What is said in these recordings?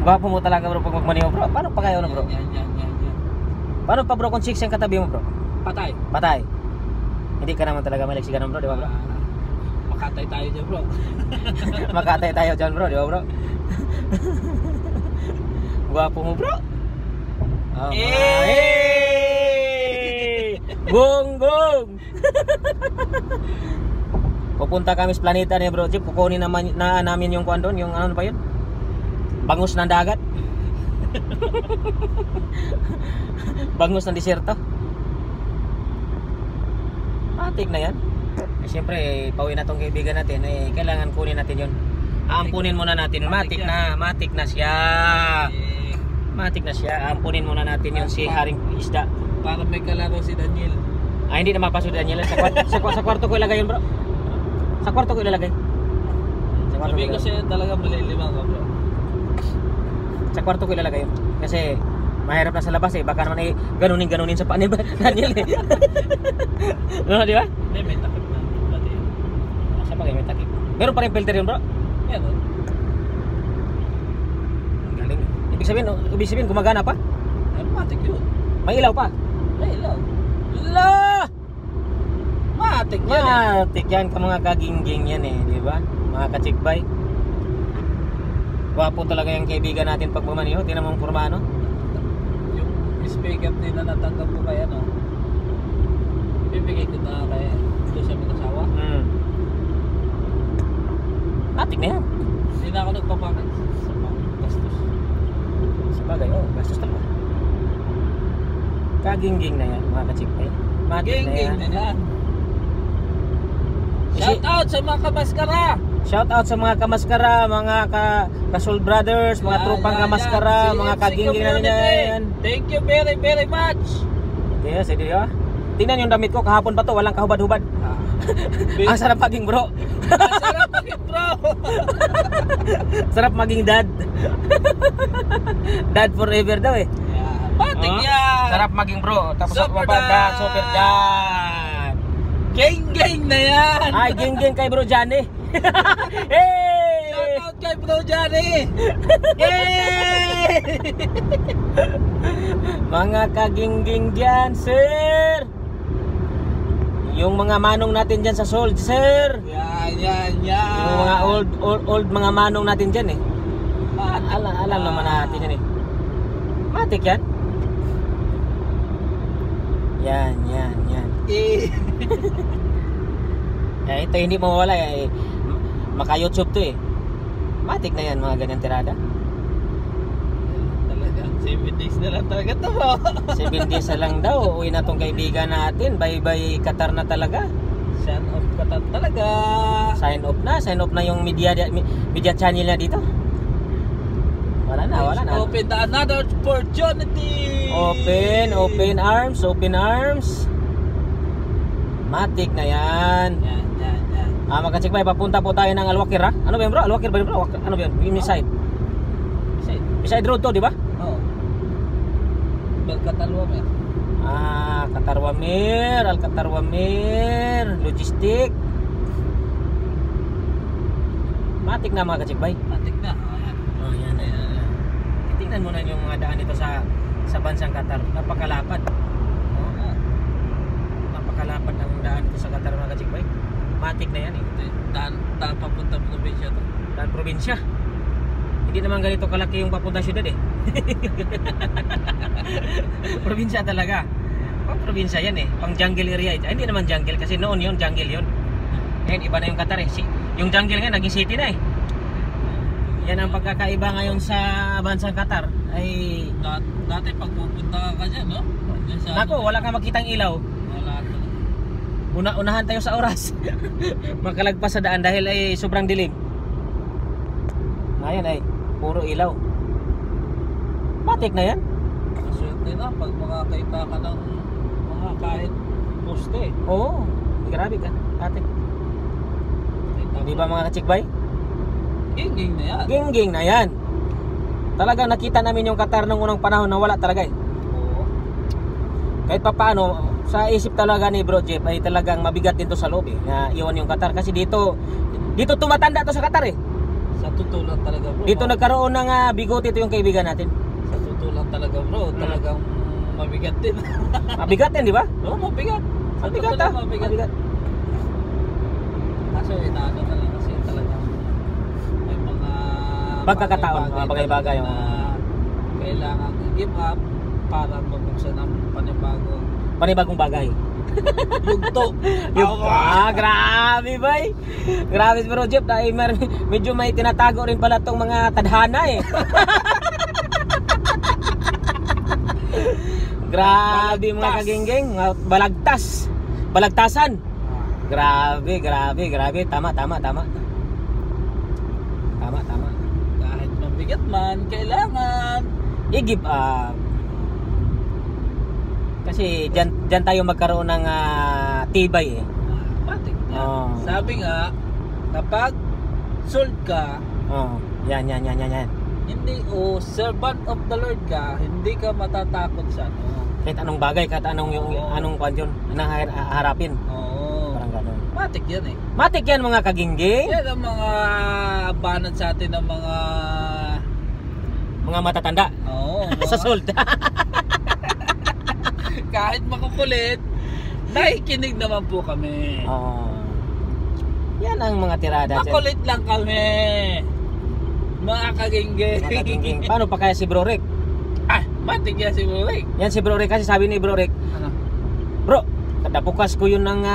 Gwapo mo talaga bro pag magmaniho bro. Paano pa kayo na bro? Yan. Paano pa bro kung chicks yung katabi mo bro? Patay. Patay. Hindi ka naman talaga malik sigaran bro, di ba bro? Makatay tayo dyan bro. Makatay tayo dyan bro, di ba bro? Gwapo mo bro. Oh, Gonggong! Pupunta kami sa planeta ni bro Jeep. Kukunin naman namin yung kuan doon, yung ano pa yun? Bangus ng dagat. Bangus ng disyerto. Matik na yan. Eh, siyempre, pauwi na tong kaibigan natin. Eh, kailangan kunin natin yun. Ampunin muna natin. Matik na siya. Matik na siya. Ampunin muna natin yun si Haring Isda. Para may kalaro si Daniel. Ay, hindi na mapasok Daniel. Sa kwarto ko ilagay yun bro. Sa kwarto ko ilalagay. Sabi ko siya talaga malilibang ka bro. Sa kwarto ko ilalagay yun. Kasi mahirap na sa labas eh. Baka naman eh ganunin sa paa ni Daniel eh. No, di ba? Hindi, may takip na. Pati yun. Sa bagay may takip. Meron pa rin filter yun bro. Meron. Galing. Ibig sabihin gumagana pa? Matik yun. May ilaw pa? May ilaw. La! Matik yan eh. Matik yan ka mga kagingging yan eh, di ba? Mga kachikbay. Gwapo talaga yung kaibigan natin pag bumaniho. Di naman kurma ano? Yung speaker din na natanggap ko kaya no. Bibigay ko na kaya ito sa mga asawa. Matik na yan. Hindi na ako nagpapakas sa gastos. Sa bagay, gastos talaga. Kagingging na yan mga kachikbay. Matik na yan. Na yan. Shout out sa mga kamaskara. Shout out sa mga kamaskara, mga ka-Soul Brothers, mga tropang kamaskara, mga kagingging na yan. Thank you very much. Yes, sige ah. Tingnan yung damit ko kahapon pa to, walang kahubad-hubad. Ang sarap maging bro. Sarap maging bro. Sarap maging dad. Dad forever daw eh. Matik yan. Sarap maging bro. Tapos Super dad, super dad. Geng na yan. Ay, geng kay bro Johnny. Hey! Shout out kay bro Johnny. Hey! Mga kagingging dyan, sir. Yung mga manong natin dyan sa Soul, sir. Yan. Yung mga old mga manong natin dyan eh. Alam naman natin yan eh. Matik yan. Yan. Ito hindi mawawala eh. Maka-YouTube to eh. Matik na yan mga ganyan tirada. Talaga, 7 days na lang talaga to bro. 7 days na lang daw. Uwi na tong kaibigan natin. Bye-bye Qatar na talaga. Sign off Qatar talaga. Sign off na yung media channel niya dito. Wala na. Open the another opportunity. Open arms. Matik na yan. Yan. Magkachikbay, papunta po tayo ng Alwakir ha? Ano ba yun bro? Alwakir ba yun bro? Ano ba yun? Yung side? Beside road to, di ba? Oo. Belkatalwamer. Alcatarwamir, logistic. Matik na mga kachikbay. Matik na. Yan. Tingnan mo na yung mga daan dito sa bansang Qatar. Napakalapad. Napakalapad ng daan dito sa Qatar mga kachikbay. Matik na yan eh. Daan papunta probinsya to. Daan probinsya. Hindi naman ganito kalaki yung papunta syudad eh. Probinsya talaga. Pang probinsya yan eh. Pang jungle area. Hindi naman jungle kasi noon yun, jungle yun. Ngayon iba na yung Qatar eh. Yung jungle nga naging city na eh. Yan ang pagkakaiba ngayon sa bansang Qatar ay dati pag pupunta ka dyan no? Nako, wala kang makitang ilaw. Wala. Unahan tayo sa oras. Makalagpas sa daan dahil ay sobrang dilim. Ngayon ay puro ilaw. Matik na yan. Swerte na pag makakita ka ng mga kahit poste. Oo, grabe ka. Matik. Di ba mga kachikbay? Geng na yan. Geng na yan. Talagang nakita namin yung Qatar nung unang panahon na wala talaga eh. Oo. Kahit pa paano, sa isip talaga ni Bro Jeff ay talagang mabigat din to sa loob eh, na iwan yung Qatar kasi dito tumatanda to sa Qatar eh. Sa totoo lang talaga bro. Dito nagkaroon ng bigote, ito yung kaibigan natin. Sa totoo lang talaga bro, talagang mabigat din. Mabigat yan, di ba? Oo, mabigat. Sa Mabigat totoo lang, mabigat. Kaso inaano na lang kasi talagang may mga Pagkakataon, mga talaga bagay-bagay, na kailangan i-give up para mabuksan ng Panibagong bagay. yugto. Grabe bay. Grabe bro Jeff, dahil medyo may tinatago rin pala tong mga tadhana eh. Grabe mga kagingging, mga balagtasan. Grabe. Tama. Kahit mabigat man, kailangan I-give up. Kasi dyan tayo magkaroon ng tibay eh. matik na. Oo. Sabi nga, kapag sold ka, Yan. hindi servant of the Lord ka, hindi ka matatakot sa ano. Kahit anong bagay, kahit anong kwan yun, harapin. Oo. Parang gano'n. Matik yan eh. Matik yan mga kagingging. Yan ang mga banat sa atin ng Mga matatanda. Oo. Sa sold. Kahit makukulit, nakikinig naman po kami. Yan ang mga tirada. Makulit lang kami. Mga kagingging. Mga kagingging. Paano pa kaya si Bro Rick? Matik yan si Bro Rick. Yan si Bro Rick kasi sabi ni Bro Rick, Ano? Bro, kada bukas ko yun ng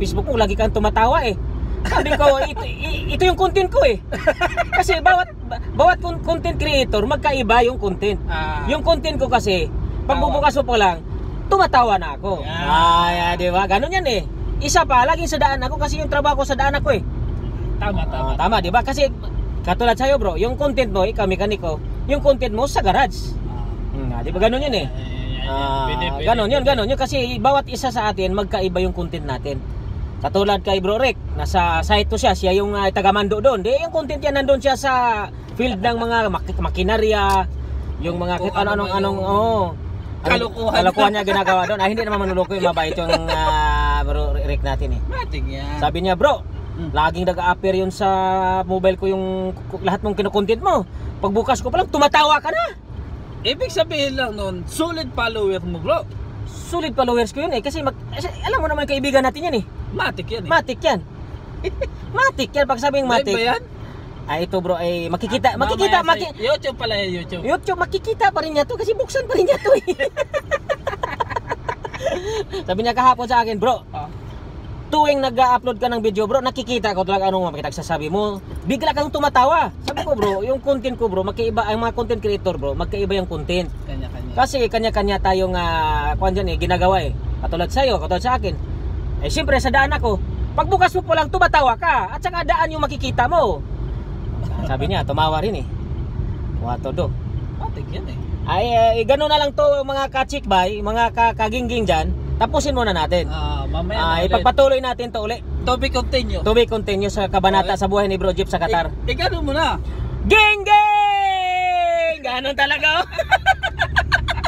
Facebook ko, lagi kang tumatawa eh. Sabi ko, ito yung content ko eh. Kasi bawat content creator, magkaiba yung content. Yung content ko kasi, pagbubukas mo pa lang, tumatawa na ako. Yeah. Di ba? Ganun yan eh. Isa pa, laging sa daan ako kasi yung trabaho ko sa daan ako eh. Tama. Di ba? Kasi katulad sa'yo bro, yung content mo, ikaw mekaniko, yung content mo sa garage. Di ba? Ganun yun eh. Ganun yun kasi bawat isa sa atin magkaiba yung content natin. Katulad kay Bro Rick, nasa site to siya yung taga-mando doon. Di yung content niya nandun siya sa field ng mga makinarya, yung mga kalokohan niya ginagawa doon. Hindi naman manluloko, yung mabait yung Bro Rick natin eh. Matik yan. Sabi niya, bro, laging nag-a-appear yun sa mobile ko yung lahat ng kinokontent mo. Pagbukas ko pa lang, tumatawa ka na. Ibig sabihin lang nun, solid follower mo bro. Solid followers ko yun eh. Kasi alam mo naman kaibigan natin yan eh. Matik yan eh. Matik yan. Matik yan. Pag sabing matik. Live ba yan? Ito bro ay makikita. YouTube pala yan, YouTube. YouTube makikita pa rin niya to kasi buksan pa rin niya to eh. Sabi niya kahapon sa akin, bro. Tuwing nag-upload ka ng video bro, nakikita ko talaga anong makikita mo. Bigla kang tumatawa. Sabi ko bro, yung content ko bro, magkaiba ang mga content creator bro, magkaiba yung content. Kanya-kanya. Kasi kanya-kanya tayong ginagawa eh. Katulad sa'yo, katulad sa akin. Eh siyempre sa daan ako, pagbukas mo po lang tumatawa ka at saka daan yung makikita mo. Sabi niya, tumawa rin eh. Watodo. Matik yan eh. Ay, gano'n na lang to mga ka-chickbay, mga kagingging dyan. Tapusin muna natin. Mamaya ipagpatuloy natin to uli. To be continue. To be continue sa kabanata sa buhay ni Bro Jeep sa Qatar. Gano'n mo na. Geng! Ganon talaga.